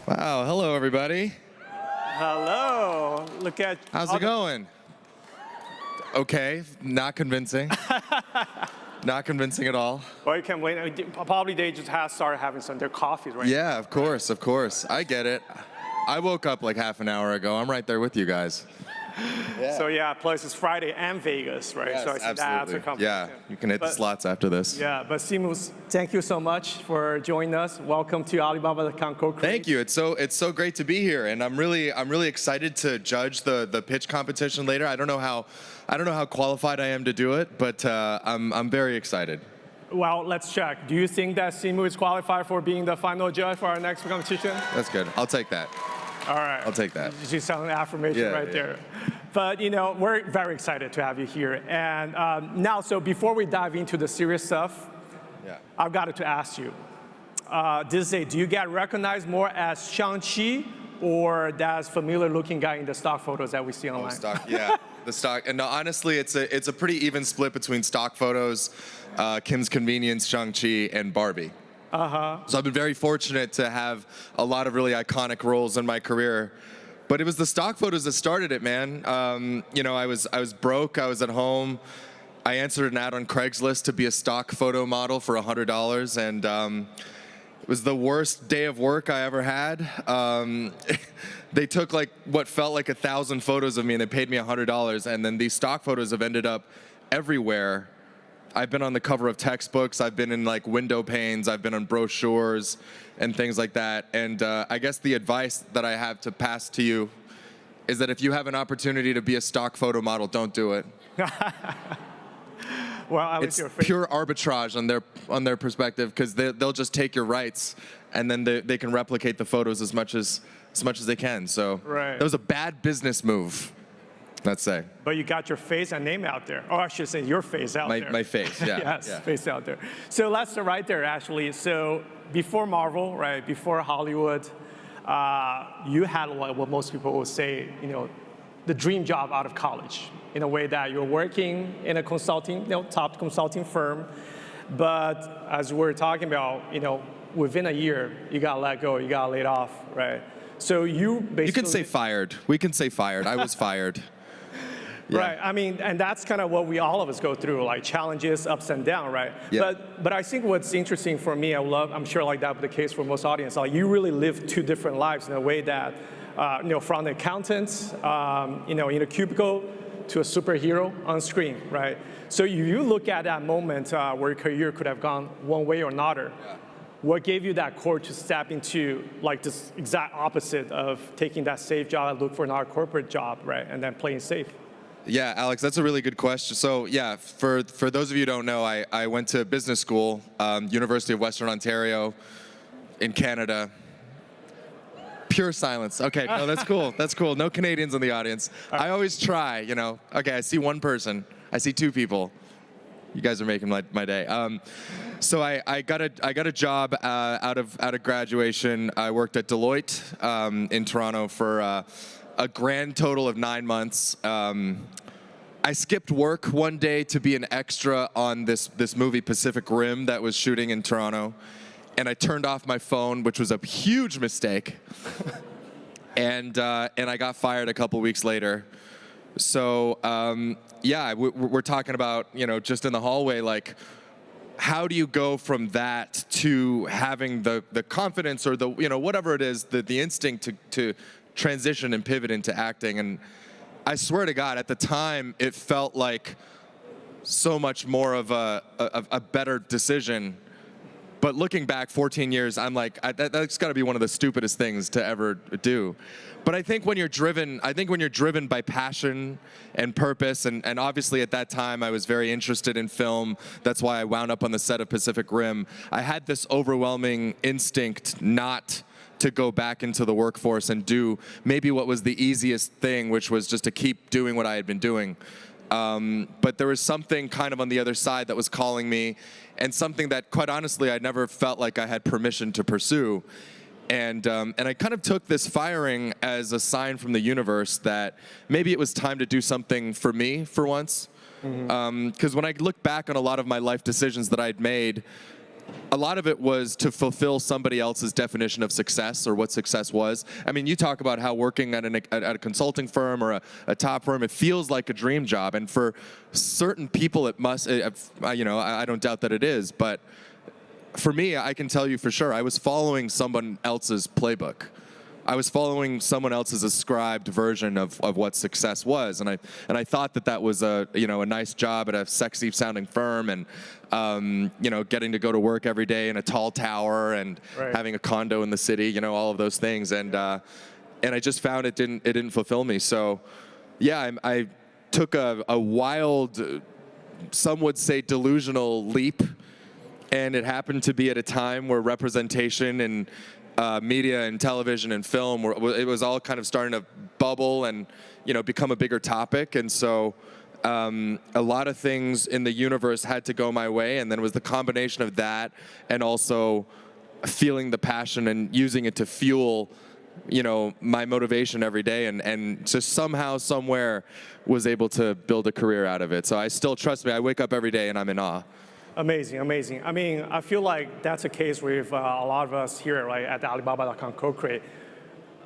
Wow, hello everybody. Hello. Look at. How's it going? Okay, not convincing. Not convincing at all. Well, you can wait. Probably they just have started having their coffees right Yeah, of course, of course. I get it. I woke up like half an hour ago. I'm right there with you guys. Yeah. So yeah, plus it's Friday and Vegas, right? Yes, so I think absolutely. Yeah, you can hit the slots after this. Yeah, but Simu, thank you so much for joining us. Welcome to Alibaba.com CoCreate. Thank you. It's so great to be here, and I'm really excited to judge the pitch competition later. I don't know how qualified I am to do it, but I'm very excited. Well, let's check. Do you think that Simu is qualified for being the final judge for our next competition? That's good. I'll take that. All right. I'll take that. She's selling affirmation right there. But we're very excited to have you here. And now, so before we dive into the serious stuff, I've got to ask you, do you get recognized more as Shang-Chi or that familiar-looking guy in the stock photos that we see online? Oh, stock, yeah. The stock, and no, honestly, it's a pretty even split between stock photos, Kim's Convenience, Shang-Chi, and Barbie. So I've been very fortunate to have a lot of really iconic roles in my career. But it was the stock photos that started it, man. I was broke, I was at home. I answered an ad on Craigslist to be a stock photo model for $100, and it was the worst day of work I ever had. They took like what felt like 1,000 photos of me, and they paid me $100, and then these stock photos have ended up everywhere. I've been on the cover of textbooks, I've been in like window panes, I've been on brochures and things like that. And I guess the advice that I have to pass to you is that if you have an opportunity to be a stock photo model, don't do it. Well, it's pure arbitrage on their perspective, because they'll just take your rights and then they can replicate the photos as much as they can. So that was a bad business move, let's say. But you got your face and name out there. Or I should say your face out there. My face, yeah. Yes, yeah. face out there. So let's start right there, actually. So before Marvel, right, before Hollywood, you had what most people would say, the dream job out of college, in a way that you're working in a consulting, top consulting firm. But as we're talking about, within a year, you got let go, you got laid off, right? So you basically... You can say fired. We can say fired. I was fired. Yeah. Right. I mean, and that's kind of what all of us go through, like challenges, ups and downs, right? Yeah. But I think what's interesting for me, I'm sure like that would be the case for most audience, like you really live two different lives in a way that, from the accountant, in a cubicle to a superhero on screen, right? So you look at that moment where your career could have gone one way or another. Yeah. What gave you that courage to step into like this exact opposite of taking that safe job and look for another corporate job, right? And then playing safe? Yeah, Alex, that's a really good question. So yeah, for those of you who don't know, I went to business school, University of Western Ontario in Canada. Pure silence. Okay, no, that's cool. That's cool. No Canadians in the audience. I always try, Okay, I see one person. I see two people. You guys are making my day. So I got a job out of graduation. I worked at Deloitte in Toronto for a grand total of 9 months. I skipped work one day to be an extra on this movie Pacific Rim that was shooting in Toronto, and I turned off my phone, which was a huge mistake. and I got fired a couple weeks later. So yeah, we're talking about just in the hallway, like, how do you go from that to having the confidence or the whatever it is, the instinct to transition and pivot into acting? And I swear to God, at the time, it felt like so much more of a better decision. But looking back 14 years, I'm like, that's got to be one of the stupidest things to ever do. But I think when you're driven by passion and purpose, and obviously at that time I was very interested in film. That's why I wound up on the set of Pacific Rim. I had this overwhelming instinct not to go back into the workforce and do maybe what was the easiest thing, which was just to keep doing what I had been doing. But there was something kind of on the other side that was calling me, and something that, quite honestly, I never felt like I had permission to pursue. And I kind of took this firing as a sign from the universe that maybe it was time to do something for me for once. Because when I look back on a lot of my life decisions that I'd made, a lot of it was to fulfill somebody else's definition of success or what success was. I mean, you talk about how working at a consulting firm or a top firm, it feels like a dream job. And for certain people, it must, I don't doubt that it is. But for me, I can tell you for sure, I was following someone else's playbook. I was following someone else's ascribed version of what success was, and I thought that was a nice job at a sexy sounding firm, and getting to go to work every day in a tall tower and having a condo in the city, all of those things, and I just found it didn't fulfill me. So yeah, I took a wild, some would say delusional leap, and it happened to be at a time where representation and media and television and film, it was all kind of starting to bubble and become a bigger topic. And so a lot of things in the universe had to go my way, and then it was the combination of that and also feeling the passion and using it to fuel my motivation every day, and just somehow, somewhere was able to build a career out of it. So I still, trust me, I wake up every day and I'm in awe. Amazing, amazing. I mean, I feel like that's a case with a lot of us here, right, at the Alibaba.com CoCreate.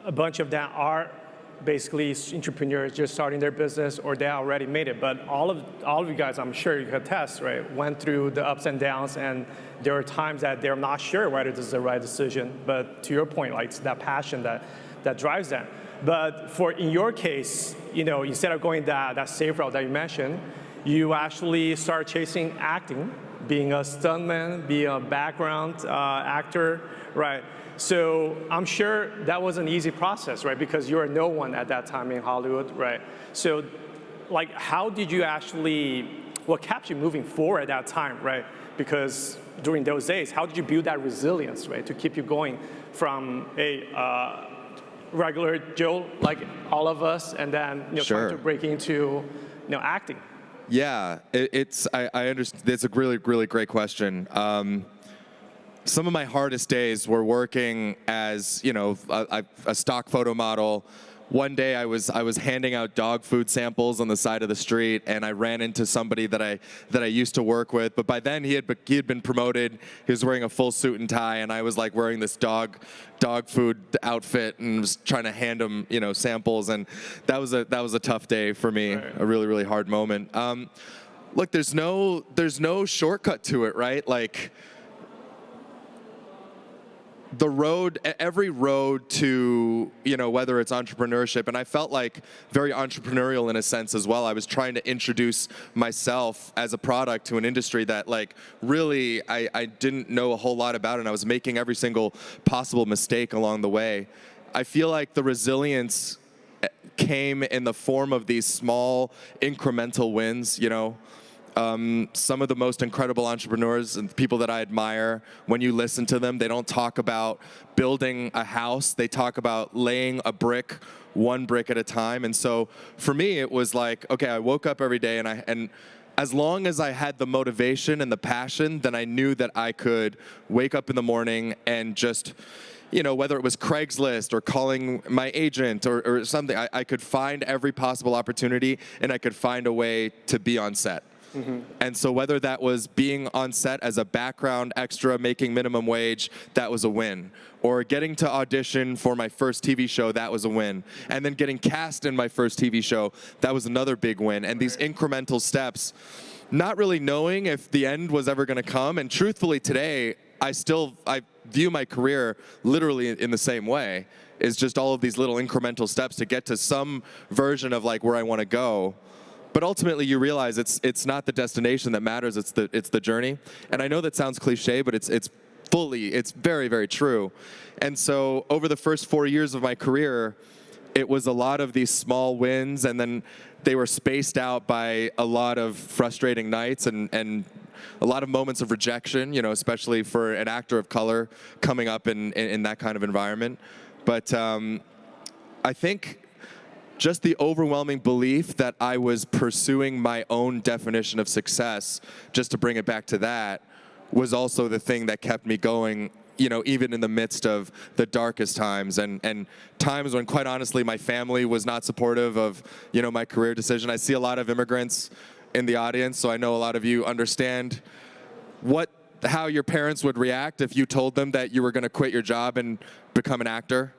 A bunch of them are basically entrepreneurs just starting their business, or they already made it. But all of you guys, I'm sure you can attest, right, went through the ups and downs, and there are times that they're not sure whether this is the right decision. But to your point, like, it's that passion that drives them. But in your case, instead of going that safe route that you mentioned, you actually start chasing acting, being a stuntman, being a background actor, right? So I'm sure that was an easy process, right? Because you were no one at that time in Hollywood, right? So, like, how did you what kept you moving forward at that time, right? Because during those days, how did you build that resilience, right, to keep you going from a regular Joe, like all of us, and then Sure. trying to break into acting? Yeah, I understand. It's a really, really great question. Some of my hardest days were working as, a stock photo model. One day I was handing out dog food samples on the side of the street, and I ran into somebody that I used to work with. But by then he had been promoted. He was wearing a full suit and tie, and I was like wearing this dog food outfit and was trying to hand him samples. And that was a tough day for me. Right. A really, really hard moment. Look, there's no shortcut to it, right? Like, every road to, whether it's entrepreneurship, and I felt like very entrepreneurial in a sense as well. I was trying to introduce myself as a product to an industry that, like, really I didn't know a whole lot about, and I was making every single possible mistake along the way. I feel like the resilience came in the form of these small incremental wins, Some of the most incredible entrepreneurs and people that I admire, when you listen to them, they don't talk about building a house. They talk about laying a brick, one brick at a time. And so for me, it was like, okay, I woke up every day, and as long as I had the motivation and the passion, then I knew that I could wake up in the morning and just, whether it was Craigslist or calling my agent or something, I could find every possible opportunity, and I could find a way to be on set. Mm-hmm. And so whether that was being on set as a background extra making minimum wage, that was a win. Or getting to audition for my first TV show, that was a win. And then getting cast in my first TV show, that was another big win. And these incremental steps, not really knowing if the end was ever going to come. And truthfully, today, I view my career literally in the same way. It's just all of these little incremental steps to get to some version of like where I want to go. But ultimately, you realize it's not the destination that matters. It's the journey. And I know that sounds cliche, but it's very, very true. And so over the first 4 years of my career, it was a lot of these small wins, and then they were spaced out by a lot of frustrating nights and a lot of moments of rejection. Especially for an actor of color coming up in that kind of environment. But I think just the overwhelming belief that I was pursuing my own definition of success, just to bring it back to that, was also the thing that kept me going, even in the midst of the darkest times and times when, quite honestly, my family was not supportive of, my career decision. I see a lot of immigrants in the audience, so I know a lot of you understand what how your parents would react if you told them that you were going to quit your job and become an actor.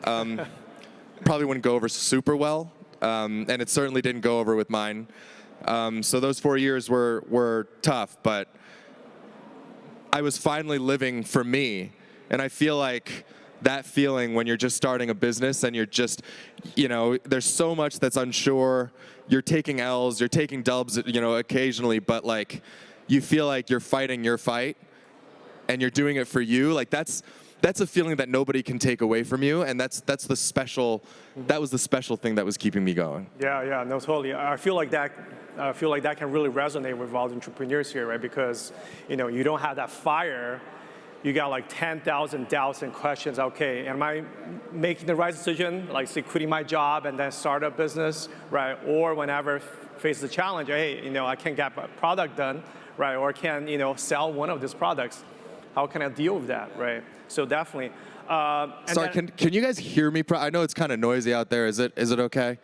Probably wouldn't go over super well, and it certainly didn't go over with mine. So those 4 years were tough, but I was finally living for me, and I feel like that feeling when you're just starting a business and you're just, there's so much that's unsure. You're taking L's, you're taking dubs, occasionally, but like you feel like you're fighting your fight and you're doing it for you. Like that's a feeling that nobody can take away from you, and that was the special thing that was keeping me going. Yeah, no, totally. I feel like that can really resonate with all the entrepreneurs here, right? Because you don't have that fire. You got like 10,000 doubts and questions. Okay, am I making the right decision? Like, say, quitting my job and then start a business, right? Or whenever face the challenge, hey, I can't get a product done, right? Or can sell one of these products. How can I deal with that, right? So definitely. Sorry, can you guys hear me? I know it's kind of noisy out there. Is it okay?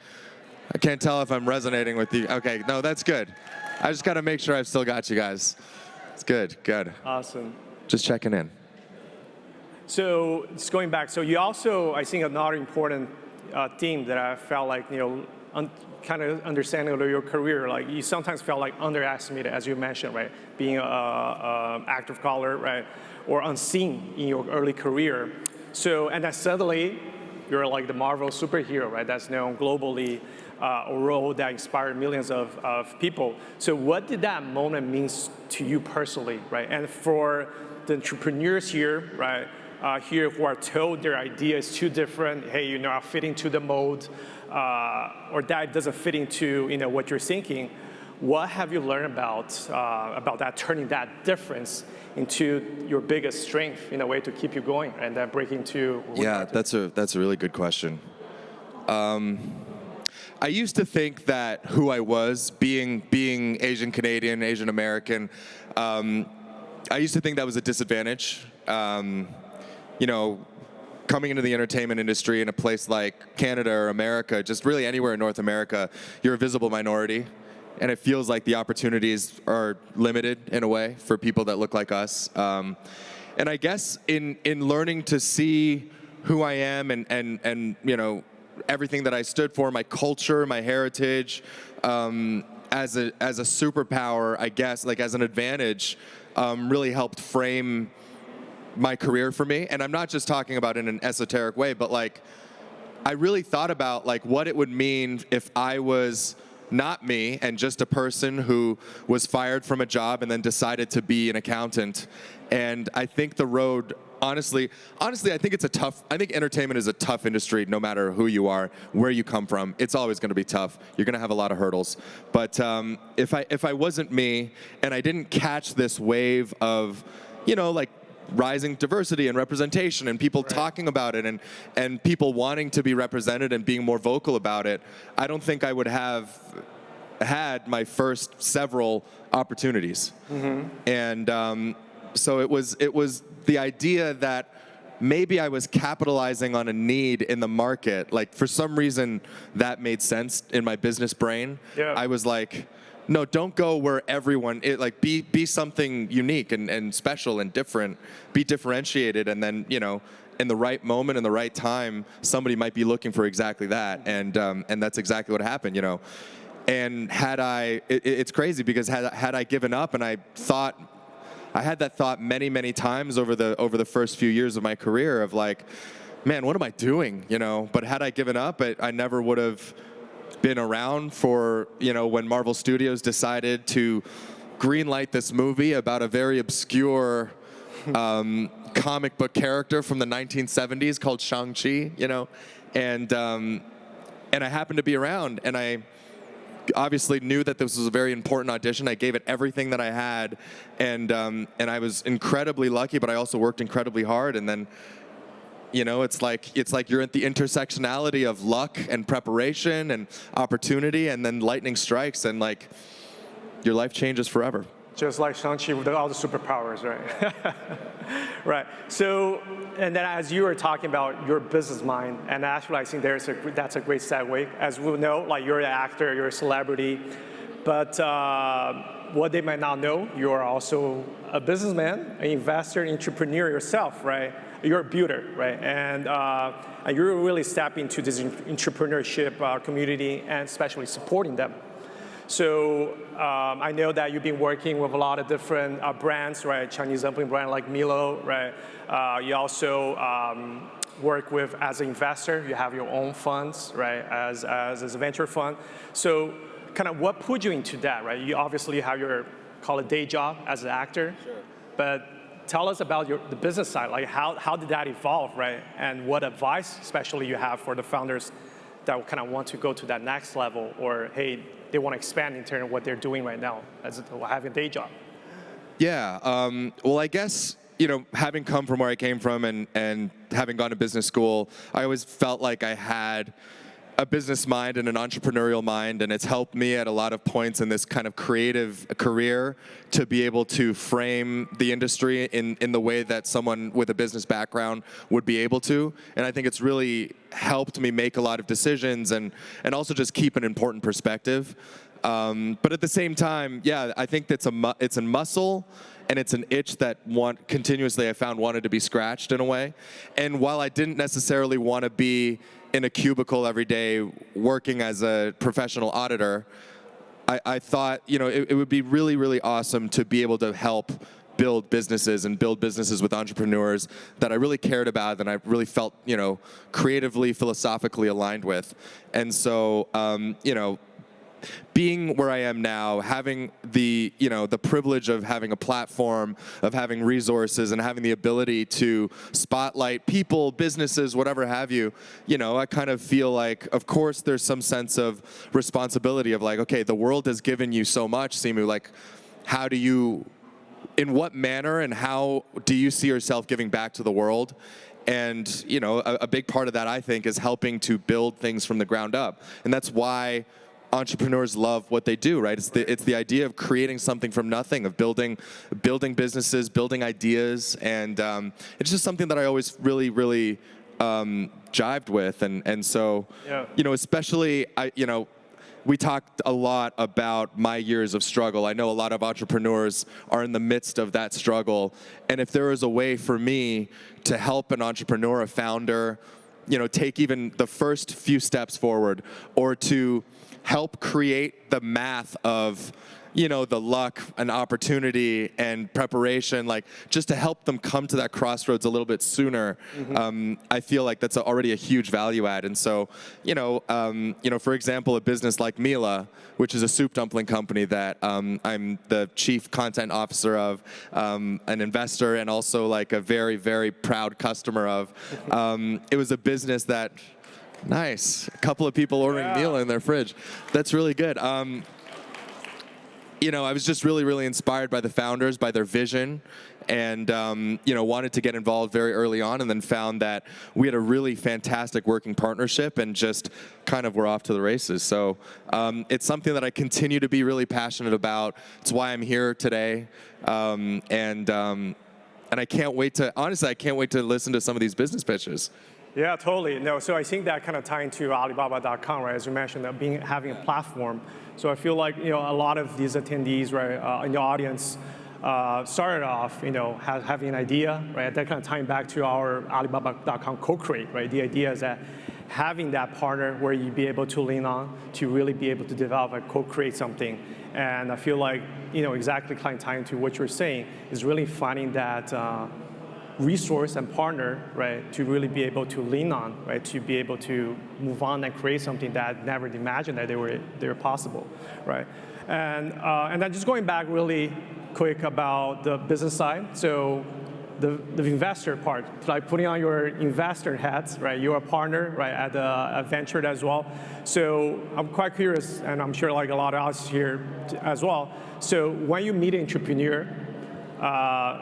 I can't tell if I'm resonating with you. Okay, no, that's good. I just got to make sure I've still got you guys. It's good. Awesome. Just checking in. So just going back, so you also, I think another important theme that I felt like, kind of understanding of your career, like you sometimes felt like underestimated, as you mentioned, right? Being an actor of color, right? Or unseen in your early career. So, and then suddenly, you're like the Marvel superhero, right? That's known globally, a role that inspired millions of people. So what did that moment mean to you personally, right? And for the entrepreneurs here, right? Here who are told their idea is too different, hey, you're not fitting to the mold, or that doesn't fit into what you're thinking. What have you learned about that, turning that difference into your biggest strength in a way to keep you going and then breaking to? Yeah, that's a really good question. I used to think that who I was, being Asian Canadian, Asian American, I used to think that was a disadvantage. Coming into the entertainment industry in a place like Canada or America, just really anywhere in North America, you're a visible minority. And it feels like the opportunities are limited in a way for people that look like us. And I guess in learning to see who I am and everything that I stood for, my culture, my heritage, as a superpower, I guess, like as an advantage, really helped frame my career for me. And I'm not just talking about in an esoteric way, but like I really thought about like what it would mean if I was not me and just a person who was fired from a job and then decided to be an accountant. And I think the road, honestly, I think I think entertainment is a tough industry no matter who you are, where you come from. It's always going to be tough. You're going to have a lot of hurdles. But if I wasn't me and I didn't catch this wave of, like rising diversity and representation and people talking about it and people wanting to be represented and being more vocal about it, I don't think I would have had my first several opportunities. Mm-hmm. And so it was the idea that maybe I was capitalizing on a need in the market. Like for some reason that made sense in my business brain. Yeah. I was like, no, don't go where everyone, be something unique and special and different, be differentiated, and then, in the right moment, in the right time, somebody might be looking for exactly that, and that's exactly what happened, And it's crazy because had I given up, and I had that thought many, many times over the first few years of my career of like, man, what am I doing, But had I given up, I never would have been around for, when Marvel Studios decided to greenlight this movie about a very obscure comic book character from the 1970s called Shang-Chi, and I happened to be around, and I obviously knew that this was a very important audition. I gave it everything that I had, and I was incredibly lucky, but I also worked incredibly hard, and then it's like you're at the intersectionality of luck and preparation and opportunity, and then lightning strikes, and like your life changes forever. Just like Shang-Chi with all the superpowers, right? Right. So, and then as you were talking about your business mind, and actually I think that's a great segue. As we know, like you're an actor, you're a celebrity, but what they might not know, you are also a businessman, an investor, entrepreneur yourself, right? You're a builder, right? And you're really stepping into this entrepreneurship community and especially supporting them. So I know that you've been working with a lot of different brands, right? Chinese dumpling brand like Milo, right? You also work with as an investor. You have your own funds, right? As a venture fund. So kind of what put you into that, right? You obviously have your call it day job as an actor, sure. But tell us about the business side. Like how did that evolve, right? And what advice, especially you have for the founders that kind of want to go to that next level, or hey, they want to expand in terms of what they're doing right now as having a day job. Yeah. Well, I guess, having come from where I came from and having gone to business school, I always felt like I had a business mind and an entrepreneurial mind, and it's helped me at a lot of points in this kind of creative career to be able to frame the industry in the way that someone with a business background would be able to. And I think it's really helped me make a lot of decisions and also just keep an important perspective. But at the same time, yeah, I think it's a muscle and it's an itch that continuously I found wanted to be scratched in a way. And while I didn't necessarily want to be in a cubicle every day working as a professional auditor, I thought, it would be really, really awesome to be able to help build businesses with entrepreneurs that I really cared about and I really felt, creatively, philosophically aligned with. And so, being where I am now, having the privilege of having a platform, of having resources, and having the ability to spotlight people, businesses, whatever have you, I kind of feel like, of course, there's some sense of responsibility of like, okay, the world has given you so much, Simu, like, in what manner and how do you see yourself giving back to the world? And, a big part of that, I think, is helping to build things from the ground up. And that's why entrepreneurs love what they do, right? It's the idea of creating something from nothing, of building businesses, building ideas, and it's just something that I always really, really jived with, and so, yeah. Especially we talked a lot about my years of struggle. I know a lot of entrepreneurs are in the midst of that struggle, and if there is a way for me to help an entrepreneur, a founder, take even the first few steps forward, or to help create the math of, the luck and opportunity and preparation, like just to help them come to that crossroads a little bit sooner. Mm-hmm. I feel like that's already a huge value add. And so, for example, a business like Mila, which is a soup dumpling company that I'm the chief content officer of, an investor, and also like a very, very proud customer of. It was a business that, nice, a couple of people ordering Mila in their fridge. That's really good. I was just really, really inspired by the founders, by their vision, and wanted to get involved very early on, and then found that we had a really fantastic working partnership and just kind of were off to the races. So it's something that I continue to be really passionate about. It's why I'm here today, and I can't wait to, honestly, I can't wait to listen to some of these business pitches. Yeah, totally. No, so I think that kind of tying to Alibaba.com, right? As you mentioned, that having a platform. So I feel like a lot of these attendees, right, in the audience, started off, having an idea, right? That kind of tying back to our Alibaba.com CoCreate, right? The idea is that having that partner where you be able to lean on to really be able to develop and co-create something. And I feel like, exactly kind of tying to what you're saying is really finding that resource and partner, right, to really be able to lean on, right, to be able to move on and create something that never imagined that they were possible, right? And then just going back really quick about the business side. So the investor part, like putting on your investor hats, right? You're a partner, right, at a venture as well. So I'm quite curious, and I'm sure like a lot of us here as well. So when you meet an entrepreneur,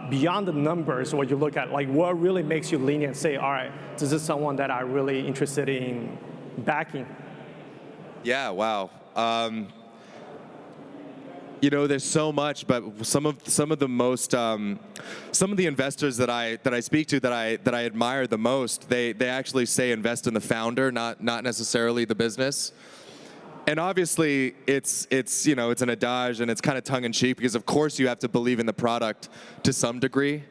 beyond the numbers, what you look at, like what really makes you lean and say, all right, this is someone that I'm really interested in backing? Yeah, wow. There's so much, but some of the investors that I speak to that I admire the most, they actually say invest in the founder, not necessarily the business. And obviously, it's an adage and it's kind of tongue-in-cheek because, of course, you have to believe in the product to some degree.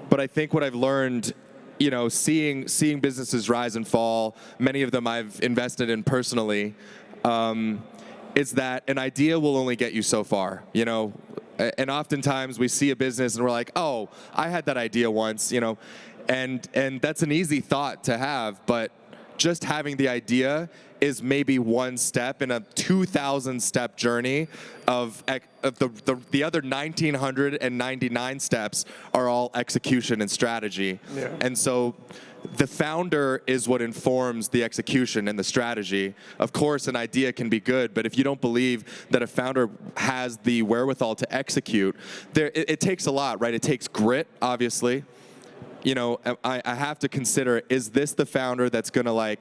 But I think what I've learned, seeing businesses rise and fall, many of them I've invested in personally, is that an idea will only get you so far. And oftentimes we see a business and we're like, oh, I had that idea once, and that's an easy thought to have, but just having the idea is maybe one step in a 2,000-step journey of the other 1,999 steps are all execution and strategy. Yeah. And so the founder is what informs the execution and the strategy. Of course, an idea can be good, but if you don't believe that a founder has the wherewithal to execute, it takes a lot, right? It takes grit, obviously. I have to consider, is this the founder that's going to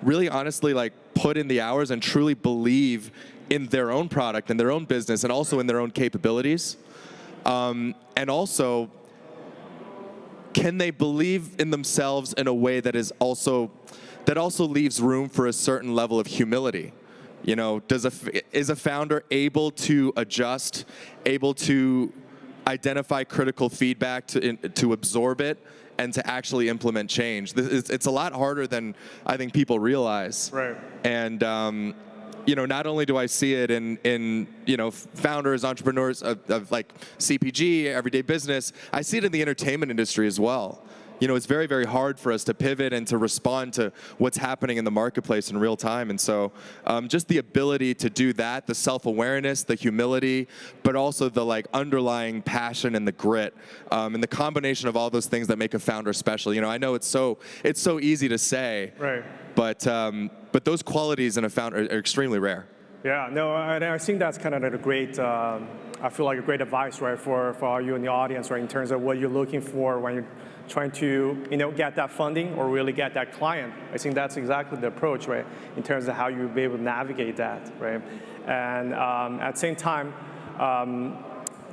really honestly put in the hours and truly believe in their own product and their own business and also in their own capabilities? And also, can they believe in themselves in a way that also leaves room for a certain level of humility? Is a founder able to adjust, able to identify critical feedback to absorb it and to actually implement change? It's a lot harder than I think people realize. Right. And not only do I see it in founders, entrepreneurs of CPG, everyday business, I see it in the entertainment industry as well. It's very, very hard for us to pivot and to respond to what's happening in the marketplace in real time. And so just the ability to do that, the self-awareness, the humility, but also the underlying passion and the grit, and the combination of all those things that make a founder special. I know it's so easy to say, right? But those qualities in a founder are extremely rare. Yeah, no, and I think that's kind of a great, I feel like a great advice, right, for all you in the audience, right, in terms of what you're looking for when you're trying to, get that funding or really get that client. I think that's exactly the approach, right, in terms of how you'll be able to navigate that, right? And at the same time,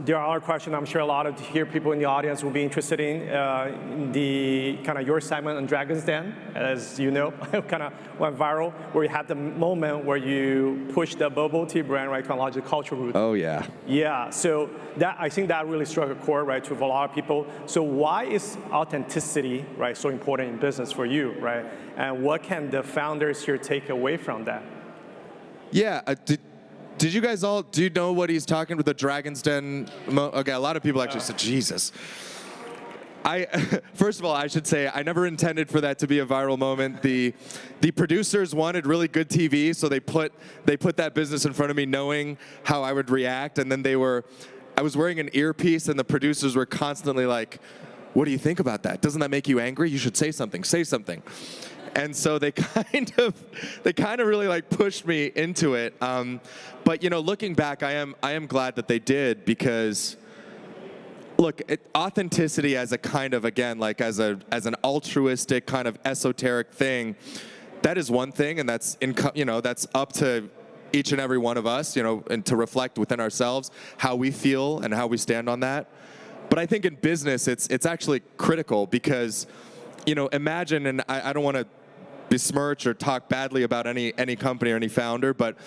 there are other questions I'm sure a lot of people in the audience will be interested in the kind of your segment on Dragon's Den, as you know, kind of went viral, where you had the moment where you pushed the bubble tea brand, right, kind of like the culture route. Oh, yeah. Yeah, so I think that really struck a chord, right, to a lot of people. So why is authenticity, right, so important in business for you, right? And what can the founders here take away from that? Yeah, did you guys do you know what he's talking with the Dragon's Den? Okay, a lot of people actually said, Jesus. First of all, I should say, I never intended for that to be a viral moment. The producers wanted really good TV, so they put that business in front of me knowing how I would react, and then I was wearing an earpiece, and the producers were constantly like, what do you think about that? Doesn't that make you angry? You should say something, say something. And so they kind of really pushed me into it. But looking back, I am glad that they did, because look, authenticity as a kind of, again, as an altruistic kind of esoteric thing, that is one thing, and that's that's up to each and every one of us, and to reflect within ourselves how we feel and how we stand on that. But I think in business, it's actually critical, because imagine, and I don't want to besmirch or talk badly about any company or any founder, but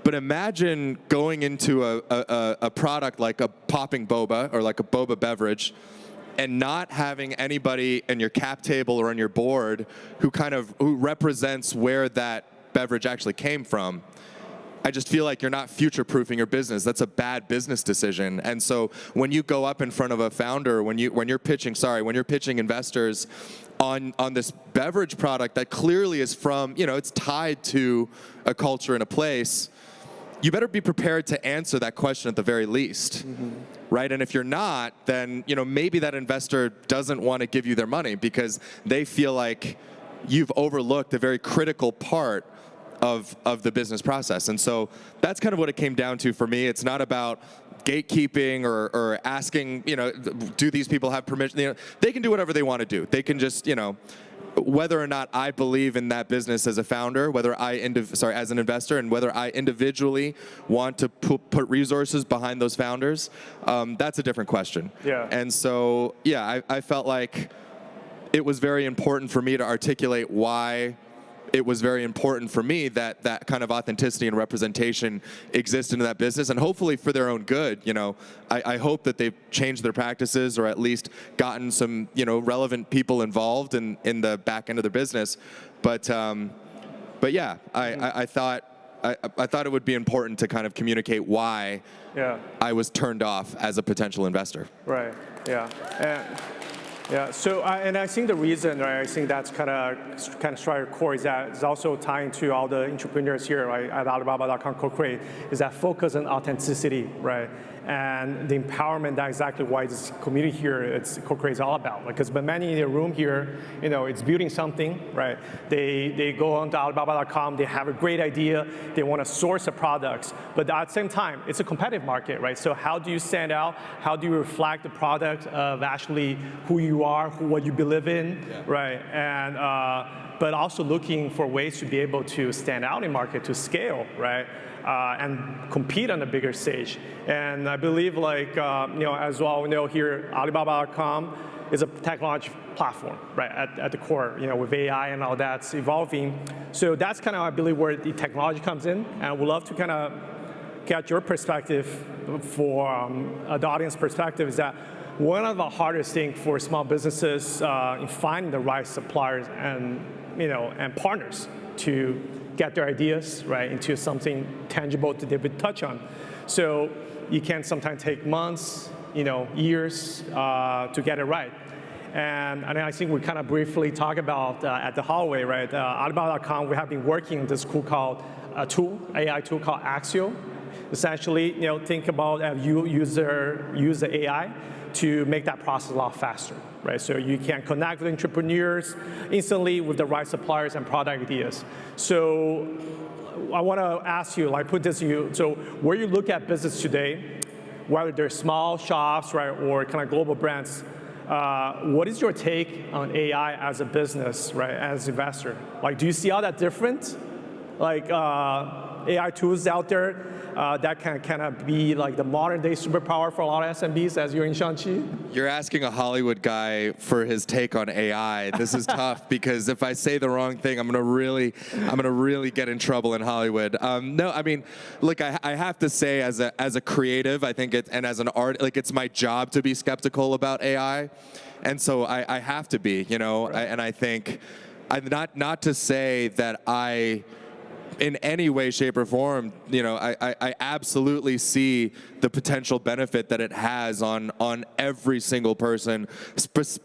imagine going into a product like a popping boba or like a boba beverage and not having anybody in your cap table or on your board who represents where that beverage actually came from. I just feel like you're not future-proofing your business. That's a bad business decision. And so when you go up in front of a founder, when you're pitching investors on this beverage product that clearly is from, it's tied to a culture and a place, you better be prepared to answer that question at the very least, right? And if you're not, then maybe that investor doesn't want to give you their money because they feel like you've overlooked a very critical part of the business process. And so that's kind of what it came down to for me. It's not about gatekeeping or asking, do these people have permission? They can do whatever they want to do. They can just, whether or not I believe in that business as a founder, as an investor, and whether I individually want to put resources behind those founders, that's a different question. Yeah. And so, yeah, I felt like it was very important for me to articulate why it was very important for me that that kind of authenticity and representation exist in that business, and hopefully for their own good. I hope that they've changed their practices, or at least gotten some relevant people involved in the back end of their business. But yeah, I thought it would be important to kind of communicate why I was turned off as a potential investor. Right. Yeah. Yeah. So, and I think the reason, right, I think that's kind of strike a core is that it's also tying to all the entrepreneurs here, right, at Alibaba.com, CoCreate, is that focus on authenticity, right, and the empowerment. That's exactly why this community here, CoCreate is all about. Because many in the room here, it's building something, right? They go on to Alibaba.com, they have a great idea, they want to source the products, but at the same time, it's a competitive market, right? So how do you stand out? How do you reflect the product of actually who you are, what you believe in, right? And but also looking for ways to be able to stand out in market, to scale, right? And compete on a bigger stage. And I believe, as well, here, Alibaba.com is a technology platform, right, at the core, with AI and all that's evolving. So that's kind of, I believe, where the technology comes in. And we'd love to kind of get your perspective for the audience perspective is that one of the hardest things for small businesses in finding the right suppliers and partners to get their ideas right into something tangible that they would touch on. So you can sometimes take months, years to get it right. And I think we kind of briefly talk about at the hallway, right? Alibaba.com, we have been working on this cool AI tool called Axio. Essentially, think about you use the AI to make that process a lot faster, right? So you can connect with entrepreneurs instantly with the right suppliers and product ideas. So I want to ask you, put this to you. So where you look at business today, whether they're small shops, right, or kind of global brands, what is your take on AI as a business, right, as an investor? Do you see all that different? AI tools out there that can kind of be the modern day superpower for a lot of SMBs as you're in Shanxi? You're asking a Hollywood guy for his take on AI. This is tough because if I say the wrong thing, I'm gonna really get in trouble in Hollywood. No, I mean, look, I have to say as a creative, I think and as an art, it's my job to be skeptical about AI, and so I have to be, right. And I think not to say that I, in any way, shape, or form, I absolutely see the potential benefit that it has on every single person,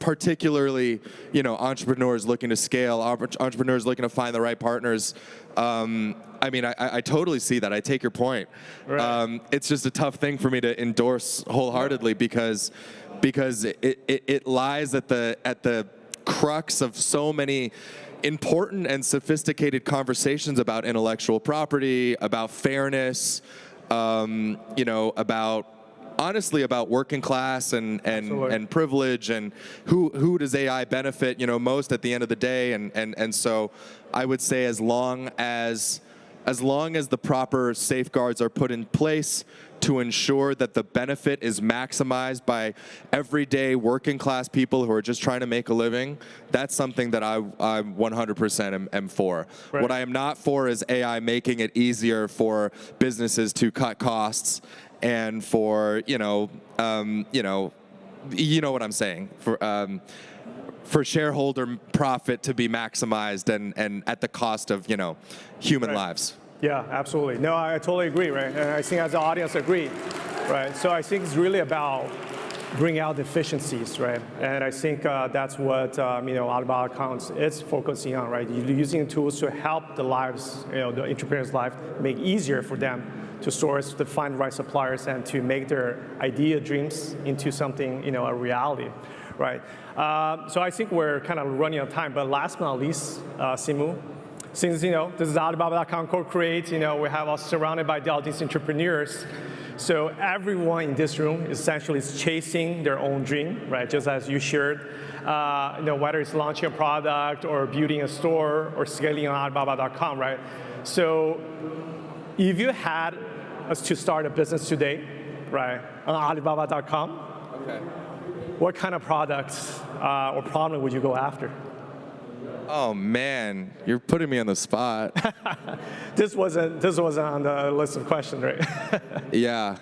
particularly, entrepreneurs looking to scale, entrepreneurs looking to find the right partners. I mean, I totally see that. I take your point. Right. It's just a tough thing for me to endorse wholeheartedly because it lies at the crux of so many important and sophisticated conversations about intellectual property, about fairness, honestly about working class and privilege, and who does AI benefit most at the end of the day, and so I would say as long as the proper safeguards are put in place to ensure that the benefit is maximized by everyday working class people who are just trying to make a living, that's something that I 100% am for. Right. What I am not for is AI making it easier for businesses to cut costs and for, you know what I'm saying, for shareholder profit to be maximized and at the cost of, human right. lives. Yeah, absolutely. No, I totally agree, right? And I think as the audience agree, right? So I think it's really about bringing out efficiencies, right? And I think that's what Alibaba.com is focusing on, right? You're using tools to help the lives, the entrepreneur's life, make it easier for them to source, to find the right suppliers, and to make their idea dreams into something, a reality, right? So I think we're kind of running out of time, but last but not least, Simu, since this is Alibaba.com CoCreate, we have us surrounded by all these entrepreneurs. So everyone in this room essentially is chasing their own dream, right? Just as you shared, whether it's launching a product or building a store or scaling on Alibaba.com, right? So if you had us to start a business today, right, on Alibaba.com, okay, what kind of products or problem would you go after? Oh man, you're putting me on the spot. This wasn't on the list of questions, right? Yeah.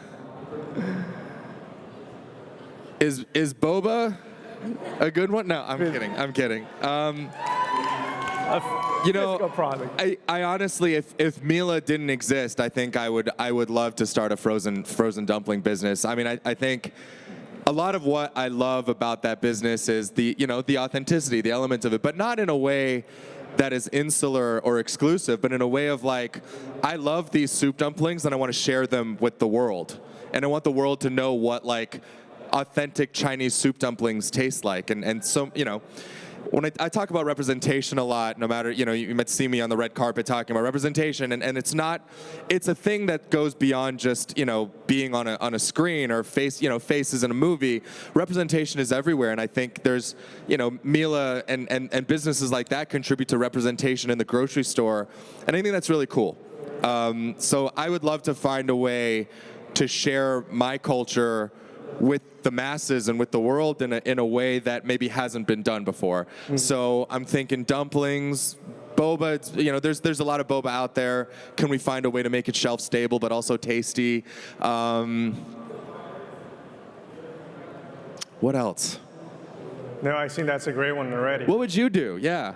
Is boba a good one? No, I'm kidding. I'm kidding. You know, Physical product. I honestly, if Mila didn't exist, I think I would love to start a frozen dumpling business. I mean, I think a lot of what I love about that business is the authenticity, the element of it, but not in a way that is insular or exclusive, but in a way of like, I love these soup dumplings and I want to share them with the world. And I want the world to know what like authentic Chinese soup dumplings taste like. And so, when I talk about representation a lot, no matter, you might see me on the red carpet talking about representation, and it's a thing that goes beyond just, being on a screen or faces in a movie. Representation is everywhere, and I think there's, Mila and businesses like that contribute to representation in the grocery store, and I think that's really cool. So I would love to find a way to share my culture with the masses and with the world in a way that maybe hasn't been done before. So I'm thinking dumplings, boba. There's a lot of boba out there. Can we find a way to make it shelf stable but also tasty? What else? No, I think that's a great one already. What would you do? Yeah.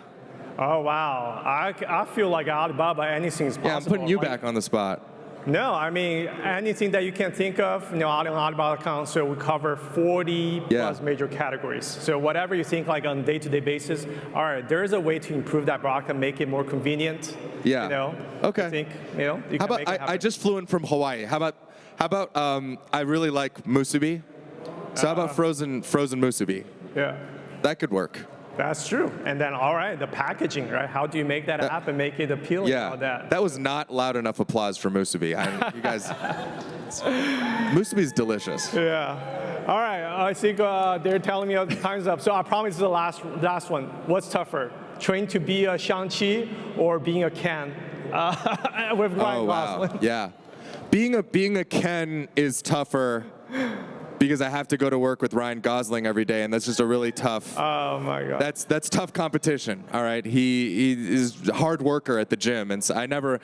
Oh wow, I feel like Alibaba, anything is possible. Yeah, I'm putting you back on the spot. No, I mean, anything that you can think of, on Alibaba.com, so we cover 40 plus major categories. So whatever you think like on a day-to-day basis, all right, there is a way to improve that product and make it more convenient. Yeah. I Okay. think, you How can about, make it happen. I just flew in from Hawaii. How about I really like musubi. So how about frozen musubi? Yeah. That could work. That's true. And then, all right, the packaging, right? How do you make that happen, make it appealing? Yeah, All that. that was not loud enough applause for musubi. You guys, musubi's delicious. Yeah. All right. I think they're telling me the time's up. So I promise the last one. What's tougher, trying to be a Shang-Chi or being a Ken with Ryan Gosling? Yeah. Being a Ken is tougher because I have to go to work with Ryan Gosling every day, and that's just a really tough. Oh my God. That's tough competition. All right, he is a hard worker at the gym, and so I never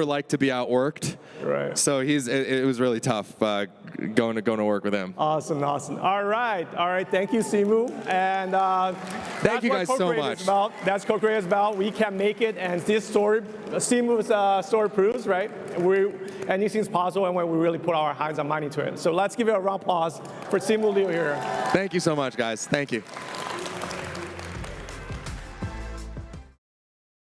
like to be outworked. Right. So it was really tough going to work with him. Awesome. All right. Thank you, Simu. And thank you guys so much. That's CoCreate is about. We can make it, and this story, Simu's story proves, right? Anything's possible, and when we really put our hands and mind into it. So let's give it a round of applause for Simu Liu here. Thank you so much, guys. Thank you.